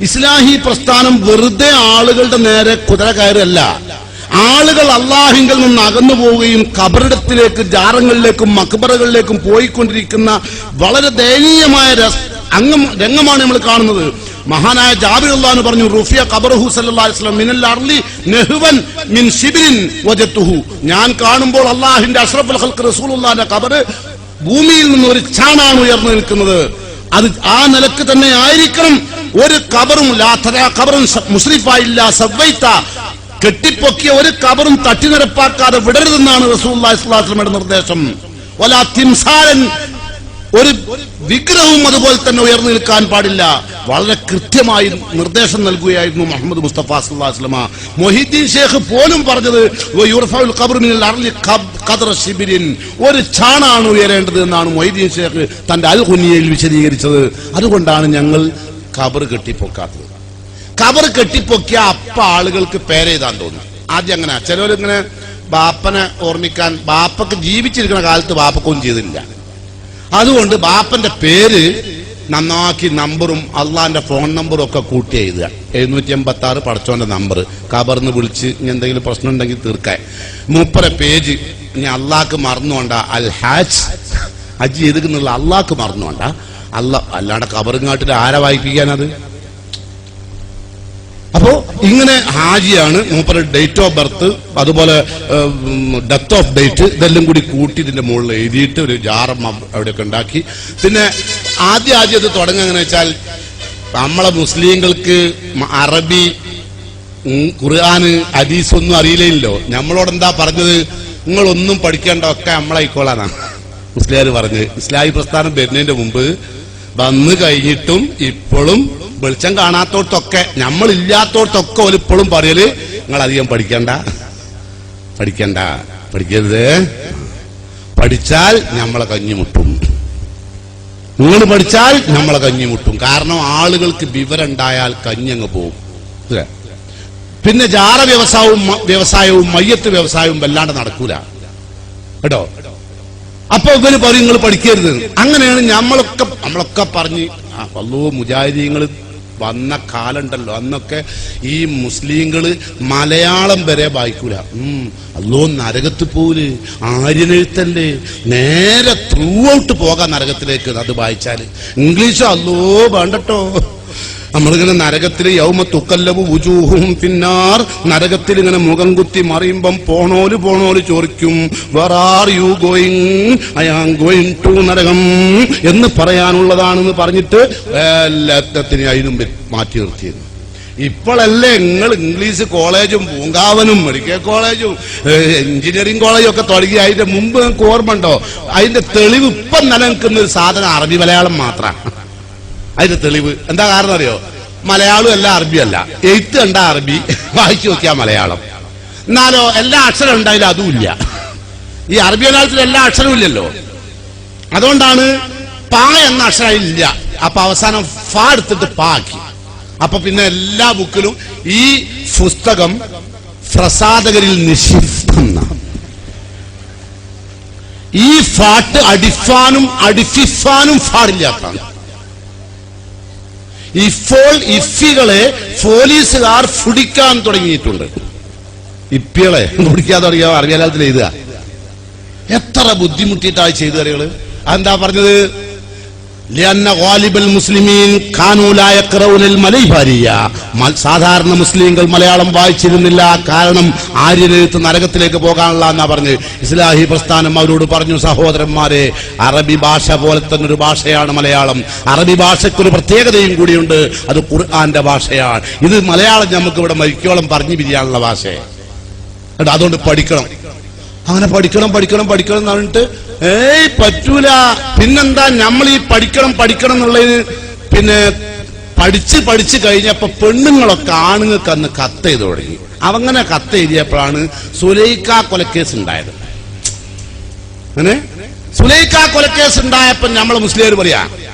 ഇസ്ലാഹി പ്രസ്ഥാനം വെറുതെ ആളുകളുടെ നേരെ കുതിര കയറല്ല. ആളുകൾ അള്ളാഹിങ്കിൽ നിന്ന് അകന്നു പോവുകയും ഖബറിടത്തിലേക്ക്, ജാറങ്ങളിലേക്കും മക്ബറകളിലേക്കും പോയിക്കൊണ്ടിരിക്കുന്ന വളരെ ദയനീയമായ രംഗമാണ് നമ്മൾ കാണുന്നത്. മഹാനായ ജാബിർ റളിയല്ലാഹു പറഞ്ഞു, റുഫിയ ഖബറുഹു സല്ലല്ലാഹു അലൈഹി വസല്ലം മിനൽ അർളി നഹ്വൻ മിൻ ശിബ്രിൻ വജത്തുഹു. ഞാൻ കാണുമ്പോൾ അള്ളാഹിന്റെ അഷ്റഫുൽ ഖൽഖ് റസൂലുള്ളാഹിന്റെ ഖബർ ഭൂമിയിൽ നിന്ന് ഒരു ചാണാണ് ഉയർന്നു നിൽക്കുന്നത്. അത് ആ നിലക്ക് തന്നെ ആയിരിക്കണം. ഒരു ഖബറും ഖബറും മുസ്രിഫായില്ല സവൈത, കെട്ടിപ്പൊക്കിയ ഒരു ഖബറും തട്ടിനിരപ്പാക്കാതെ വിടരുതെന്നാണ് റസൂലുള്ളാഹി സ്വല്ലല്ലാഹു അലൈഹി വസല്ലമയുടെ നിർദ്ദേശം. വലാ തിംസാലൻ, ഒരു വിഗ്രഹവും അതുപോലെ തന്നെ ഉയർന്നു നിൽക്കാൻ പാടില്ല. വളരെ കൃത്യമായി നിർദ്ദേശം നൽകുകയായിരുന്നു മുഹമ്മദ് മുസ്തഫ സല്ലല്ലാഹു അലൈഹി വസല്ലമ. മൊഹീദ്ദീൻ ഷേഖ് പോലും പറഞ്ഞത് യുർഫഉൽ ഖബ്റു മിനൽ അർളി ഖദ്റ ശിബ്രിൻ, ഒരു ചാണാണ് ഉയരേണ്ടത് എന്നാണ് മൊഹീദ്ദീൻ ഷേഖ് തന്റെ അൽ ഖുനിയയിൽ വിശദീകരിച്ചത്. അതുകൊണ്ടാണ് ഞങ്ങൾ ഖബർ കെട്ടിപ്പൊക്കാത്തത്. ഖബർ കെട്ടിപ്പൊക്കിയ അപ്പ ആളുകൾക്ക് പേരെഴുതാൻ തോന്നും. ആദ്യം അങ്ങനെ ചിലവരിങ്ങനെ ബാപ്പനെ ഓർമ്മിക്കാൻ, ബാപ്പക്ക് ജീവിച്ചിരിക്കുന്ന കാലത്ത് ബാപ്പക്കൊന്നും ചെയ്തില്ല. അതുകൊണ്ട് ബാപ്പന്റെ പേര് നന്നാക്കി നമ്പറും അള്ളാന്റെ ഫോൺ നമ്പറും ഒക്കെ കൂട്ടി എഴുതുക. 786 പടച്ചോന്റെ നമ്പർ, ഖബറിന്ന് വിളിച്ച് ഇനി എന്തെങ്കിലും പ്രശ്നം ഉണ്ടെങ്കിൽ തീർക്കാൻ. 30 പേജ് ഇനി അള്ളാഹ്ക്ക് മറന്നുകൊണ്ട അൽ ഹാജ്, ഹജ്ജ് ചെയ്തിട്ടുള്ള അള്ളാഹ്ക്ക് മറന്നുകൊണ്ട അല്ലാണ്ട് ഖബറിങ്ങാട്ടിൽ ആരെ വായിപ്പിക്കാനത്? അപ്പോ ഇങ്ങനെ ഹാജിയാണ്, മൂപ്പര് ഡേറ്റ് ഓഫ് ബർത്ത്, അതുപോലെ ഡെത്ത് ഓഫ് ഡേറ്റ്, ഇതെല്ലാം കൂടി കൂട്ടി ഇതിന്റെ മുകളിൽ എഴുതിയിട്ട് ഒരു ജാറം അവിടെയൊക്കെ ഉണ്ടാക്കി. പിന്നെ ആദ്യം അത് തുടങ്ങുക എങ്ങനെ വെച്ചാൽ, നമ്മളെ മുസ്ലിങ്ങൾക്ക് അറബി, ഖുർആന്, ഹദീസ് ഒന്നും അറിയില്ലല്ലോ. നമ്മളോട് എന്താ പറഞ്ഞത്? നിങ്ങളൊന്നും പഠിക്കേണ്ട, ഒക്കെ നമ്മളായിക്കോളാന്നാണ് മുസ്ലിയാർ പറഞ്ഞത്. ഇസ്ലാഹി പ്രസ്ഥാനം വരുന്നതിന്റെ മുമ്പ് വന്നു കഴിഞ്ഞിട്ടും ഇപ്പോഴും വെളിച്ചം കാണാത്തോടത്തൊക്കെ, നമ്മളില്ലാത്തോടത്തൊക്കെ ഒരിപ്പോഴും പറയല്, നിങ്ങൾ അധികം പഠിക്കരുത്, പഠിച്ചാൽ നമ്മളെ കഞ്ഞിമുട്ടും, നിങ്ങൾ പഠിച്ചാൽ നമ്മളെ കഞ്ഞിമുട്ടും. കാരണം ആളുകൾക്ക് വിവരം ഉണ്ടായാൽ കഞ്ഞങ്ങ് പോകും. പിന്നെ ജാറ വ്യവസായവും മയ്യത്ത് വ്യവസായവും വല്ലാണ്ട് നടക്കൂല കേട്ടോ. അപ്പൊ ഇവര് പറയും നിങ്ങൾ പഠിക്കരുത്. അങ്ങനെയാണ് നമ്മളൊക്കെ പറഞ്ഞ് മുജാഹിദീങ്ങൾ വന്ന കാലുണ്ടല്ലോ, അന്നൊക്കെ ഈ മുസ്ലിങ്ങള് മലയാളം വരെ വായിക്കൂല. അല്ലോ നരകത്ത് പോല്, ആര്യനെഴുത്തല്ലേ, നേരെ ത്രൂ ഔട്ട് പോകാൻ നരകത്തിലേക്ക് അത് വായിച്ചാല്. ഇംഗ്ലീഷ് അല്ലോ വേണ്ടട്ടോ. നമ്മളിങ്ങനെ നരകത്തിൽ യൗമ തുക്കല്ലബു വുജൂഹും ഫിന്നാർ, നരകത്തിൽ ഇങ്ങനെ മുഖം കുത്തി മറിയുമ്പം പോണോല് ചോദിക്കും, where are you going? I am going to നരകം എന്ന് പറയാനുള്ളതാണെന്ന് പറഞ്ഞിട്ട് എല്ലാത്തിനും അതിനും മാറ്റി നിർത്തിയിരുന്നു. ഇപ്പോഴല്ലേ നിങ്ങൾ ഇംഗ്ലീഷ് കോളേജും പൂങ്കാവനും മെഡിക്കൽ കോളേജും എഞ്ചിനീയറിംഗ് കോളേജും ഒക്കെ തുടങ്ങി. അതിന്റെ മുമ്പ് നിങ്ങൾക്ക് ഓർമ്മ ഉണ്ടോ? അതിന്റെ തെളിവ് ഇപ്പം നിലനിൽക്കുന്ന ഒരു സാധനം അറബി മലയാളം മാത്രമാണ്. അതിന്റെ തെളിവ് എന്താ കാരണം അറിയോ? മലയാളം അല്ല, അറബിയല്ല. എഴുത്ത് കണ്ട അറബി, വായിച്ചു നോക്കിയാ മലയാളം. എന്നാലോ എല്ലാ അക്ഷരം ഉണ്ടായാലും അതുമില്ല. ഈ അറബി മലയാളത്തിൽ എല്ലാ അക്ഷരവും ഇല്ലല്ലോ. അതുകൊണ്ടാണ് പാ എന്ന അക്ഷരം ഇല്ല. അപ്പൊ അവസാനം ഫാ എടുത്തിട്ട് പാ ആക്കി. അപ്പൊ പിന്നെ എല്ലാ ബുക്കിലും ഈ പുസ്തകം പ്രസാധകരിൽ നിഷിദ്ധം. ഈ ഫാട്ട് അടിഫാനും അടിഫിഫാനും പാടില്ലാത്താണ്. ഇപ്പോൾ ഇഫികളെ പോലീസുകാർ ഫുടിക്കാൻ തുടങ്ങിയിട്ടുണ്ട്. ഇപ്പികളെ ഫുടിക്കാൻ തുടങ്ങിയ അറബിമലയാളത്തിൽ എഴുതുക. എത്ര ബുദ്ധിമുട്ടിയിട്ടായി ചെയ്തു അറികള്. അതെന്താ പറഞ്ഞത്? സാധാരണ മുസ്ലിങ്ങൾ മലയാളം വായിച്ചിരുന്നില്ല. കാരണം ആര്യനെഴുത്ത് നരകത്തിലേക്ക് പോകാനുള്ള എന്നാ പറഞ്ഞ് ഇസ്ലാഹി പ്രസ്ഥാനം അവരോട് പറഞ്ഞു, സഹോദരന്മാരെ, അറബി ഭാഷ പോലെ തന്നെ ഒരു ഭാഷയാണ് മലയാളം. അറബി ഭാഷയ്ക്കൊരു പ്രത്യേകതയും കൂടിയുണ്ട്, അത് ഖുർആന്റെ ഭാഷയാണ്. ഇത് മലയാളം നമുക്ക് ഇവിടെ മരിക്കോളം പറഞ്ഞു പിരിയാനുള്ള ഭാഷയാണ്. അതുകൊണ്ട് പഠിക്കണം. അങ്ങനെ പഠിക്കണം എന്ന് പറഞ്ഞിട്ട് പറ്റൂല. പിന്നെന്താ, നമ്മൾ ഈ പഠിക്കണം എന്നുള്ളതിന് പിന്നെ പഠിച്ച് കഴിഞ്ഞപ്പോ പെണ്ണുങ്ങളൊക്കെ ആണുങ്ങൾക്ക് അന്ന് കത്ത് ചെയ്ത് തുടങ്ങി. അങ്ങനെ കത്ത് എഴുതിയപ്പോഴാണ് സുലൈഖ കൊലക്കേസ് ഉണ്ടായത്. അങ്ങനെ സുലൈഖ കൊലക്കേസ് ഉണ്ടായപ്പോ നമ്മള് മുസ്ലിം പറയാ,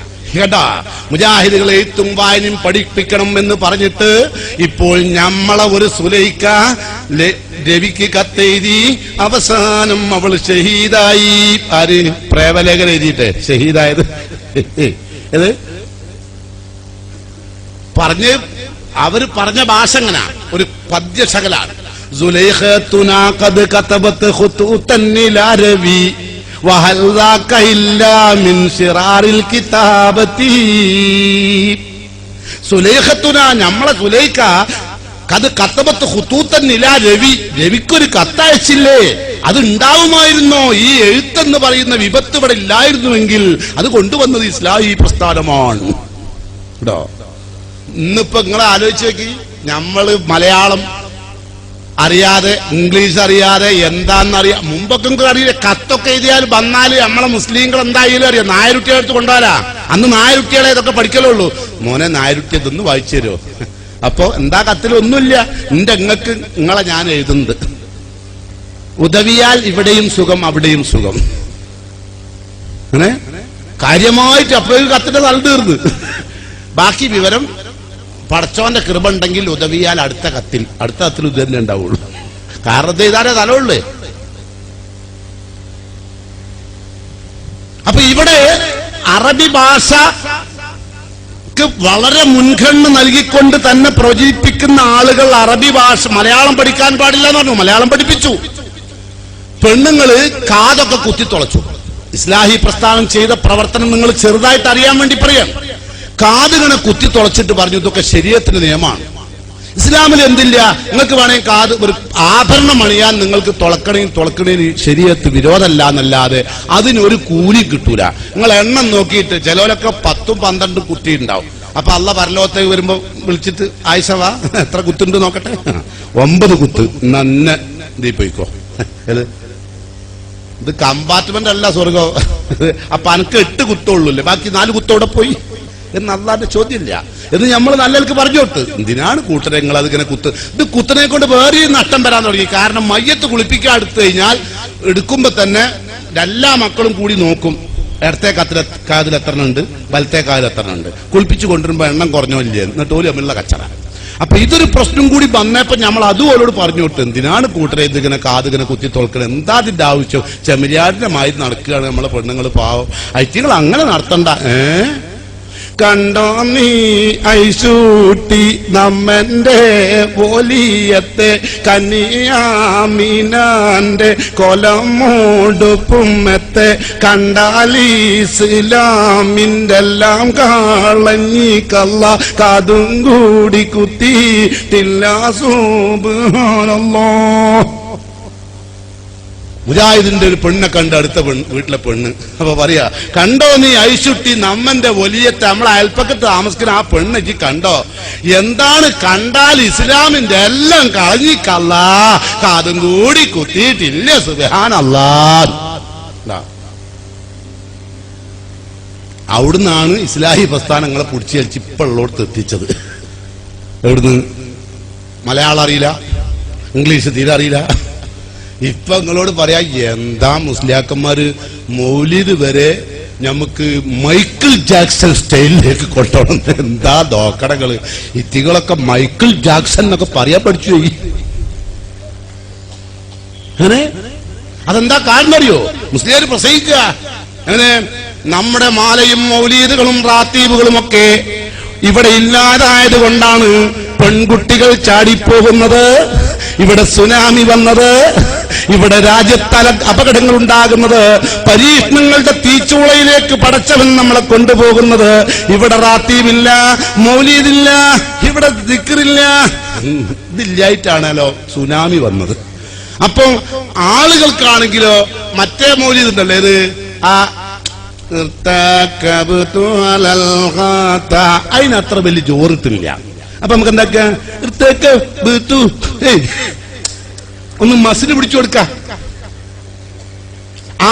കേട്ടാ, മുജാഹിദുകളെ എഴുത്തും വായനയും പഠിപ്പിക്കണം എന്ന് പറഞ്ഞിട്ട് ഇപ്പോൾ നമ്മളെ ഒരു സുലൈഖ രവിക്ക് കത്തെഴുതി, അവസാനം അവൾ ഷഹീദായി. ആര്? പ്രേമലേഖനം എഴുതിയിട്ട് ഷഹീദായത്. ഇത് പറഞ്ഞ് അവര് പറഞ്ഞ ഭാഷ എങ്ങനെ ഒരു പദ്യശകലാണ്. സുലൈഖത്തുനാ ഖദ് കതബത് ഖുതൂതൻ ഇലാ രവി വഹൽ ദാക ഇല്ലാ മിൻ ശിറാറിൽ കിതാബതി. സുലൈഖത്തുനാ നമ്മളെ സുലൈഖ കത് കത്തബത്ത് ഖുതൂതൻ ഇലാ രവി, രവിക്കൊരു കത്തയച്ചില്ലേ, അത് ഉണ്ടാവുമായിരുന്നോ? ഈ എഴുത്തെന്ന് പറയുന്ന വിപത്ത് ഇവിടെ ഇല്ലായിരുന്നുവെങ്കിൽ അത് കൊണ്ടുവന്നത് ഇസ്ലാഹി പ്രസ്ഥാനമാണ്. കേട്ടോ, ഇന്നിപ്പോ നിങ്ങളെ ആലോചിച്ച് നോക്കി, നമ്മള് മലയാളം അറിയാതെ ഇംഗ്ലീഷ് അറിയാതെ എന്താന്നറിയാം. മുമ്പൊക്കെ നിങ്ങൾക്ക് അറിയില്ല, കത്തൊക്കെ എഴുതിയാൽ വന്നാല് നമ്മളെ മുസ്ലിങ്ങൾ എന്തായാലും അറിയാം. നായരുട്ടിയെ എടുത്ത് കൊണ്ടുപോരാ, അന്ന് നായരുട്ടികളെ ഇതൊക്കെ പഠിക്കലുള്ളൂ. മോനെ നായരുട്ടി ഇതൊന്ന് വായിച്ചു തരുമോ? അപ്പൊ എന്താ കത്തിലൊന്നുമില്ല, എന്റെ നിങ്ങൾക്ക് നിങ്ങളെ ഞാൻ എഴുതുന്നത്. ഉദവിയാൽ ഇവിടെയും സുഖം അവിടെയും സുഖം, അങ്ങനെ കാര്യമായിട്ട് അപ്പോഴും കത്തിന്റെ തല തീർന്ന്. ബാക്കി വിവരം പടച്ചോന്റെ കൃപ ഉണ്ടെങ്കിൽ ഉദവിയാൽ അടുത്ത കത്തിൽ ഇത് തന്നെ ഉണ്ടാവുള്ളൂ. കാരണം ഇതാരെ തലമുള്ളേ. അപ്പൊ ഇവിടെ അറബി ഭാഷ വളരെ മുൻഗണന നൽകിക്കൊണ്ട് തന്നെ പ്രചരിപ്പിക്കുന്ന ആളുകൾ അറബി ഭാഷ മലയാളം പഠിക്കാൻ പാടില്ല എന്ന് പറഞ്ഞു. മലയാളം പഠിപ്പിച്ചു. പെണ്ണുങ്ങള് കാതൊക്കെ കുത്തിത്തുളച്ചു. ഇസ്ലാഹി പ്രസ്ഥാനം ചെയ്ത പ്രവർത്തനം നിങ്ങൾ ചെറുതായിട്ട് അറിയാൻ വേണ്ടി പറയാം. കാതുകളെ കുത്തിത്തുളച്ചിട്ട് പറഞ്ഞു ഇതൊക്കെ ശരീഅത്തിന്റെ നിയമമാണ്. ഇസ്ലാമിൽ എന്തില്ല, നിങ്ങൾക്ക് വേണമെങ്കിൽ കാത് ഒരു ആഭരണം അണിയാൻ നിങ്ങൾക്ക് തുളക്കണേന് ശരീഅത്ത് വിരോധമല്ല എന്നല്ലാതെ അതിനൊരു കൂലി കിട്ടൂല. നിങ്ങൾ എണ്ണം നോക്കിയിട്ട് ചിലവരൊക്കെ 10-12 കുത്തി ഉണ്ടാവും. അപ്പൊ അള്ള പരലോകത്തേക്ക് വരുമ്പോ വിളിച്ചിട്ട് ആയിഷവാ എത്ര കുത്തുണ്ട് നോക്കട്ടെ, 9 കുത്ത് നന്നെ ഇതീ പോയിക്കോ. ഇത് കമ്പാർട്ട്മെന്റ് അല്ല സ്വർഗം. അപ്പൊ അനക്ക് 8 കുത്തുള്ളൂല്ലേ, ബാക്കി 4 കുത്തോടെ പോയി എന്ന് അള്ളാന്റെ ചോദ്യമില്ല എന്ന് നമ്മൾ നല്ലവർക്ക് പറഞ്ഞോട്ട്. എന്തിനാണ് കൂട്ടരെ നിങ്ങൾ അതിങ്ങനെ ഇത് കുത്തനെ കൊണ്ട് വേറെ നഷ്ടം വരാൻ തുടങ്ങി. കാരണം മയ്യത്ത് കുളിപ്പിക്കാൻ എടുത്തു കഴിഞ്ഞാൽ എടുക്കുമ്പോ തന്നെ എല്ലാ മക്കളും കൂടി നോക്കും, ഇടത്തെ കാതിൽ എത്രണ്ണുണ്ട്, വലത്തെ കാതിൽ എത്രണ്ണുണ്ട്. കുളിപ്പിച്ചു കൊണ്ടുവരുമ്പോ എണ്ണം കുറഞ്ഞോ ഇല്ലേ, എന്നിട്ട് ഓല് തമ്മിലുള്ള കച്ചറ. അപ്പൊ ഇതൊരു പ്രശ്നം കൂടി വന്നപ്പോ നമ്മൾ അതുപോലോട് പറഞ്ഞോട്ട് എന്തിനാണ് കൂട്ടരെ ഇതിങ്ങനെ കാതിങ്ങനെ കുത്തി തോൽക്കണം, എന്താ അതിന്റെ ആവശ്യം? ചെമ്മരിയാടിന്റെ മായി നടക്കുകയാണ് നമ്മളെ പെണ്ണുങ്ങൾ, പാവം ഐറ്റികൾ അങ്ങനെ നടത്തണ്ട. കണ്ടോ നീ ഐസൂട്ടി നമ്മന്റെ പോലിയത്തെ കന്നിയാമിനാന്റെ കൊലമോടുപ്പുമ്മത്തെ കണ്ടാലീസ്ലാമിന്റെ എല്ലാം കാളഞ്ഞി കള്ള കാതും കൂടി കുത്തിയിട്ടില്ല. സുബ്ഹാനല്ലാഹ്. മുജാഹിദിന്റെ ഒരു പെണ്ണെ കണ്ട് അടുത്ത വീട്ടിലെ പെണ്ണ് അപ്പൊ പറയാ, കണ്ടോ നീ ഐശുട്ടി നമ്മന്റെ വലിയത്തെ നമ്മളെ അയൽപ്പക്കത്ത് താമസിക്കുന്ന ആ പെണ്ണക്ക് കണ്ടോ? എന്താണ് കണ്ടാൽ ഇസ്ലാമിന്റെ എല്ലാം കളഞ്ഞിക്കല്ല കാതും കൂടി കുത്തിയിട്ടില്ല. സുബ്ഹാനല്ലാഹ്. അവിടുന്നാണ് ഇസ്ലാഹി പ്രസ്ഥാനങ്ങളെ പിടിച്ചു വലിച്ച് ഇപ്പോഴോട് എത്തിച്ചത്. എവിടുന്ന്? മലയാളം അറിയില്ല, ഇംഗ്ലീഷ് തീരെ അറിയില്ല. ഇപ്പൊ നിങ്ങളോട് പറയാ, എന്താ മുസ്ലിയാക്കന്മാര് മൗലിദ് വരെ നമുക്ക് മൈക്കിൾ ജാക്സൺ സ്റ്റൈലിലേക്ക് കൊണ്ടുപോകണം. എന്താ ദോക്കടകള്, ഇത്തികളൊക്കെ മൈക്കിൾ ജാക്സൺ എന്നൊക്കെ പറയാൻ പഠിച്ചു പോയി. അങ്ങനെ അതെന്താ കാരണം അറിയോ? മുസ്ലിയാർ പ്രസംഗിക്കുക അങ്ങനെ നമ്മുടെ മാലയും മൗലീദുകളും റാത്തീബുകളും ഒക്കെ ഇവിടെ ഇല്ലാതായത് കൊണ്ടാണ് പെൺകുട്ടികൾ ചാടിപ്പോകുന്നത്, ഇവിടെ സുനാമി വന്നത്, ഇവിടെ രാജ്യത്തല അപകടങ്ങൾ ഉണ്ടാകുന്നത്, പരീക്ഷണങ്ങളുടെ തീച്ചൂളയിലേക്ക് പടച്ചവൻ നമ്മളെ കൊണ്ടുപോകുന്നത്. ഇവിടെ റാത്തീബില്ല, മൗലീദില്ല, ഇവിടെ ദിക്റില്ല. ഇതില്ലായിട്ടാണല്ലോ സുനാമി വന്നത്. അപ്പൊ ആളുകൾക്കാണെങ്കിലോ മറ്റേ മൗലീദ് ഉണ്ടല്ലേ, ഇത് അതിനത്ര വലിയ ജോറിട്ടില്ല. അപ്പൊ നമുക്ക് എന്താക്ക ഒന്ന് മസിന് പിടിച്ചു കൊടുക്ക.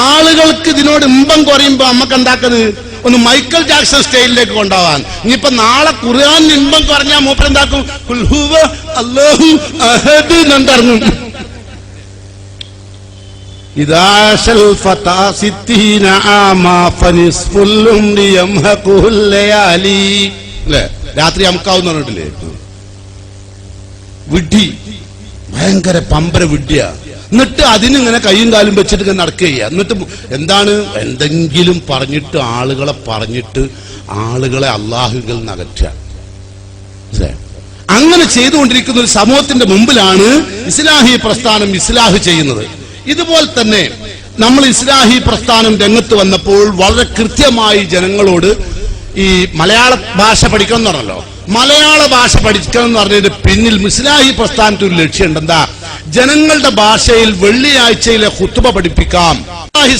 ആളുകൾക്ക് ഇതിനോട് ഇമ്പം കുറയുമ്പോ നമുക്ക് എന്താക്കുന്നത് ഒന്ന് മൈക്കിൾ ജാക്സൺ സ്റ്റൈലിലേക്ക് കൊണ്ടുപോകാൻ. ഇനിയിപ്പോ നാളെ ഖുർആൻ ഇമ്പം കുറഞ്ഞാൽ മൂപ്പരെന്താക്കും, അല്ലാഹു അഹദ് എന്നിറങ്ങും. രാത്രി അമുക്കാവെന്ന് പറഞ്ഞിട്ടില്ലേ? വിഡ്ഢി, ഭയങ്കര പമ്പര വിഡ്ഢിയ. എന്നിട്ട് അതിനിങ്ങനെ കൈയും കാലും വെച്ചിട്ട് ഇങ്ങനെ നടക്കുക. എന്നിട്ട് എന്താണ്, എന്തെങ്കിലും പറഞ്ഞിട്ട് ആളുകളെ അള്ളാഹുകൾ നകറ്റുക. അങ്ങനെ ചെയ്തുകൊണ്ടിരിക്കുന്ന ഒരു സമൂഹത്തിന്റെ മുമ്പിലാണ് ഇസ്ലാഹി പ്രസ്ഥാനം ഇസ്ലാഹ് ചെയ്യുന്നത്. ഇതുപോലെ തന്നെ നമ്മൾ ഇസ്ലാഹി പ്രസ്ഥാനം രംഗത്ത് വന്നപ്പോൾ വളരെ കൃത്യമായി ജനങ്ങളോട് ഈ മലയാള ഭാഷ പഠിക്കണം എന്ന് പറഞ്ഞല്ലോ. മലയാള ഭാഷ പഠിക്കണം എന്ന് പറഞ്ഞതിന്റെ പിന്നിൽ ഇസ്ലാഹി പ്രസ്ഥാനത്തിന് ഒരു ലക്ഷ്യമുണ്ട്. എന്താ? ജനങ്ങളുടെ ഭാഷയിൽ വെള്ളിയാഴ്ചയിലെ ഖുത്ബ പഠിപ്പിക്കാം.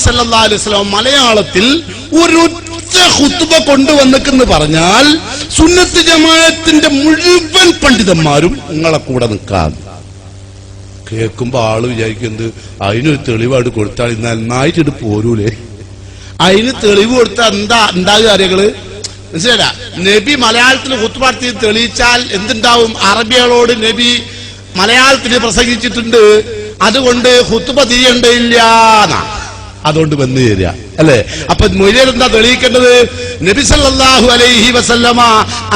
സല്ലല്ലാഹു അലൈഹി വസല്ലം മലയാളത്തിൽ ഒരു ഖുത്ബ കൊണ്ടുവന്നെന്ന് പറഞ്ഞാൽ സുന്നത്ത് ജമാഅത്തിന്റെ മുഴുവൻ പണ്ഡിതന്മാരും നിങ്ങളെ കൂടെ നിൽക്കാം. കേൾക്കുമ്പോ ആള് വിചാരിക്കുന്നത് അതിനൊരു തെളിവാട് കൊടുത്താൽ നന്നായിട്ട് പോരൂലേ? അതിന് തെളിവ് കൊടുത്താൽ ഉണ്ടാകുക കാര്യങ്ങള് മനസ്സിലാ? നബി മലയാളത്തിൽ ഖുത്ബ നടത്തി തെളിയിച്ചാൽ എന്തുണ്ടാവും? അറബികളോട് നബി മലയാളത്തിൽ പ്രസംഗിച്ചിട്ടുണ്ട്, അതുകൊണ്ട് ഖുത്ബ തീയണ്ടയില്ല, അതുകൊണ്ട് വന്നു തരിക അല്ലെ? അപ്പൊ മൊയ്‌ലിയാർ എന്താ തെളിയിക്കേണ്ടത്? നബി സല്ലല്ലാഹു അലൈഹി വസല്ലമ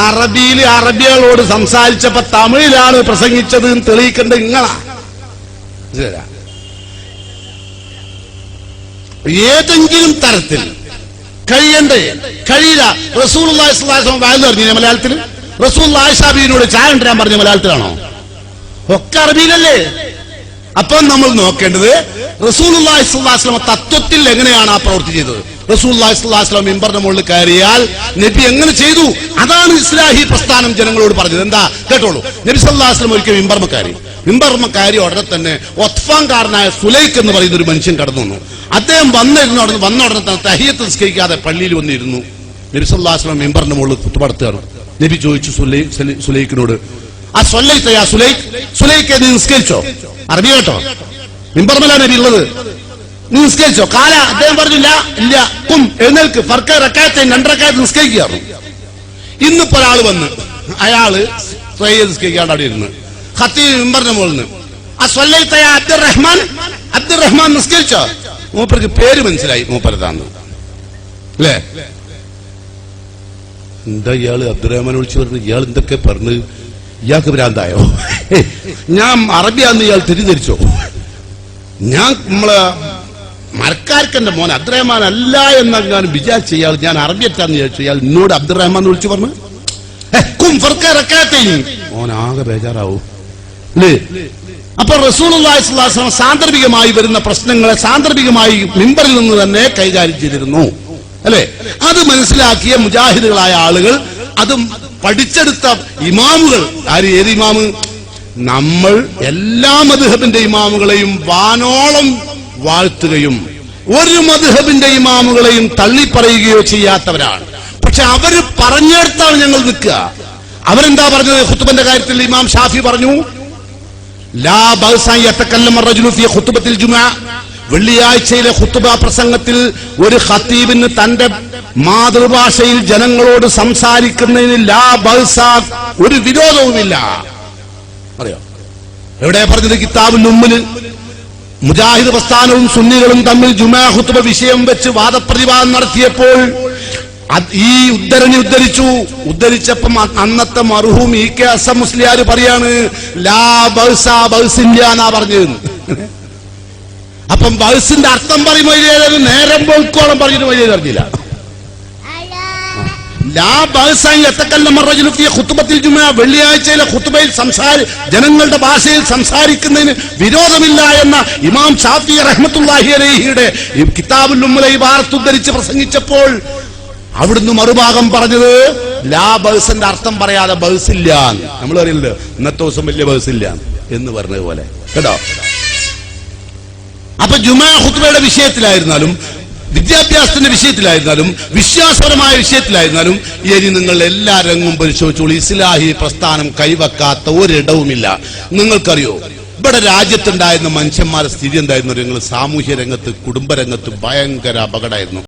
അറബിയിൽ അറബികളോട് സംസാരിച്ചപ്പോ തമിഴിലാണ് പ്രസംഗിച്ചത് തെളിയിക്കേണ്ടത് നിങ്ങളാ. ഏതെങ്കിലും തരത്തിൽ കഴിയില്ല. റസൂലുള്ളാഹി സ്വല്ലല്ലാഹു അലൈഹി വസല്ലം വായന പറഞ്ഞ മലയാളത്തിൽ? റസൂലുള്ളാഹി ആയിഷ ബീവിയോട് ചായ കൊണ്ടുവരാൻ പറഞ്ഞ മലയാളത്തിലാണോ? ഒക്കെ അറബിയിലല്ലേ? അപ്പം നമ്മൾ നോക്കേണ്ടത് റസൂലുള്ളാഹി സ്വല്ലല്ലാഹു അലൈഹി വസല്ലം തത്വത്തിൽ എങ്ങനെയാണ് ആ പ്രവൃത്തി ചെയ്തത്. റസൂലുള്ളാഹി സ്വല്ലല്ലാഹു അലൈഹി വസല്ലം മിമ്പറിന്റെ മുകളിൽ കയറിയാൽ നബി എങ്ങനെ ചെയ്തു? അതാണ് ഇസ്ലാഹി പ്രസ്ഥാനം ജനങ്ങളോട് പറഞ്ഞത്. എന്താ കേട്ടോളൂ. നബി സല്ലല്ലാഹു അലൈഹി വസല്ലം ഒരിക്കൽ മിമ്പർമ കയറി ഉടനെ തന്നെ ഒത്ഫാൻകാരനായ സുലൈഖ് എന്ന് പറയുന്ന ഒരു മനുഷ്യൻ കടന്നു വന്നു. അദ്ദേഹം വന്ന ഉടനെ തന്നെ തഹിയ്യത്ത് നിസ്കരിക്കാതെ പള്ളിയിൽ വന്നിരുന്നു. നബി സല്ലല്ലാഹു അലൈഹി വസല്ലം മിമ്പറിന്റെ മുകളിൽ ഖുത്ബ നടത്തുകയാണ്. നബി ചോദിച്ചു സുലൈഖിനോട്, ആ സ്വല്ലൈതയാ സുലൈഖ് നീ നിസ്കരിച്ചോ? അറബി കേട്ടോ, മിമ്പർമല നബി ഉള്ളത്, നീ നിസ്കരിച്ചോ? കാല അദ്ദേഹം പറഞ്ഞില്ല, ഇല്ല. കും എഴുന്നേൽക്ക്, ഫർക്ക റക്കായത്തെ 2 റക്കായത്ത് നിസ്കരിക്കുകയായിരുന്നു. ഇന്നിപ്പോ ഒരാൾ വന്ന് അയാള് നിസ്കരിക്കാണ്ട് അവിടെ ഇരുന്ന് ഖത്തീബ് മിമ്പറിന്റെ മുകളിൽ നിന്ന് ആ സ്വല്ലൈതയാ അബ്ദുറഹ്മാൻ നിസ്കരിച്ചോ? മൂപ്പർക്ക് പേര് മനസ്സിലായി, മൂപ്പരതാന്ന് അല്ലേ? എന്താ ഇയാള് അബ്ദുറഹ്മാൻ വിളിച്ചു പറഞ്ഞു? ഇയാൾ എന്തൊക്കെ പറഞ്ഞു? ഇയാൾക്ക് ഭ്രാന്തായോ? ഞാൻ അറബിയാന്ന് ഇയാൾ തിരിച്ചോ? ഞാൻ നമ്മളെ മരക്കാർക്കെന്റെ മോൻ അബ്ദുറഹ്മാൻ അല്ല എന്നെങ്ങാനും വിചാരിച്ച ഇയാൾ ഞാൻ അറബിയറ്റാന്ന് വിചാരിച്ചു. ഇയാൾ എന്നോട് അബ്ദുറഹ്മാൻ വിളിച്ചു പറഞ്ഞു. മോൻ ആകെ ബേജാറാവും അല്ലേ? അപ്പൊ റസൂലുള്ളാഹി സ്വല്ലല്ലാഹു അലൈഹി വസല്ലം സാന്ദർഭികമായി വരുന്ന പ്രശ്നങ്ങളെ സാന്ദർഭികമായി മിമ്പറിൽ നിന്ന് തന്നെ കൈകാര്യം ചെയ്തിരുന്നു അല്ലെ? അത് മനസ്സിലാക്കിയ മുജാഹിദുകളായ ആളുകൾ, അതും പഠിച്ചെടുത്ത ഇമാമുകൾ, ഏത് ഇമാമ്? നമ്മൾ എല്ലാ മദ്ഹബിന്റെ ഇമാമുകളെയും വാനോളം വാഴ്ത്തുകയും ഒരു മദ്ഹബിന്റെ ഇമാമുകളെയും തള്ളിപ്പറയുകയോ ചെയ്യാത്തവരാണ്. പക്ഷെ അവര് പറഞ്ഞെടുത്താണ് ഞങ്ങൾ നിൽക്കുക. അവരെന്താ പറഞ്ഞത്? ഖുത്ബന്റെ കാര്യത്തിൽ ഇമാം ഷാഫി പറഞ്ഞു, ലാ ബഅസ യതകല്ലമു അർ-റജുലു ഫീ ഖുത്ബത്തിൽ ജുമുഅ, വെള്ളിയാഴ്ചയിലെ ഖുത്ബ പ്രസംഗത്തിൽ ഒരു ഖതീബിന് തന്റെ മാതൃഭാഷയിൽ ജനങ്ങളോട് സംസാരിക്കുന്നതിന് ലാ ബഅസ, ഒരു വിരോധവുമില്ല. അറിയോ എവിടെ പറഞ്ഞത്? കിതാബുൽ ഉമ്മിൽ. മുജാഹിദ് പ്രസ്ഥാനവും സുന്നികളും തമ്മിൽ ജുമുഅ ഖുത്ബ വിഷയം വെച്ച് വാദപ്രതിവാദം നടത്തിയപ്പോൾ ഈ ഉദ്ധരണി ഉദ്ധരിച്ചപ്പം അന്നത്തെ മർഹൂം ഇ.കെ. അസം മുസ്ലിയാർ പറയാണ്, ലാ ബഅസ, ബഅസില്ല എന്നാ പറഞ്ഞത്. അപ്പം ബഅസിന്റെ അർത്ഥം പറയുമ്പോൾ നേരം പോയിക്കോളം പറഞ്ഞിട്ട് വലിയ അറിഞ്ഞില്ല. ലാ ബഅസ യതകല്ലമു അർ-റജുലു ഫീ ഖുത്ബത്തിൽ ജുമുഅ, വെള്ളിയാഴ്ചയിലെ ഖുത്ബയിൽ ജനങ്ങളുടെ ഭാഷയിൽ സംസാരിക്കുന്നതിന് വിരോധമില്ല എന്ന ഇമാം ഷാഫി റഹ്മത്തുള്ളാഹി അലൈഹിയുടെ കിതാബുൽ ഉമ്മിലെ ഇബാറത്ത് ഉദ്ധരിച്ച് പ്രസംഗിച്ചപ്പോൾ അവിടുന്ന് മറുഭാഗം പറഞ്ഞത് ലാ ബഅസിന്റെ അർത്ഥം പറയാതെ ബഅസില്ല. നമ്മൾ അറിയില്ലല്ലോ ഇന്നത്തെ ദിവസം വലിയ ബഅസില്ല എന്ന് പറഞ്ഞതുപോലെ കേട്ടോ. അപ്പൊ ജുമുഅ ഖുത്ബയുടെ വിഷയത്തിലായിരുന്നാലും വിദ്യാഭ്യാസത്തിന്റെ വിഷയത്തിലായിരുന്നാലും വിശ്വാസപരമായ വിഷയത്തിലായിരുന്നാലും ഇനി നിങ്ങൾ എല്ലാ രംഗവും പരിശോധിച്ചോളൂ. ഇസ്ലാഹി പ്രസ്ഥാനം കൈവെക്കാത്ത ഒരിടവുമില്ല. നിങ്ങൾക്കറിയോ ഇവിടെ രാജ്യത്തുണ്ടായിരുന്ന മനുഷ്യന്മാരുടെ സ്ഥിതി എന്തായിരുന്നു? നിങ്ങൾ സാമൂഹ്യ രംഗത്ത്, കുടുംബരംഗത്ത് ഭയങ്കര അപകടമായിരുന്നു.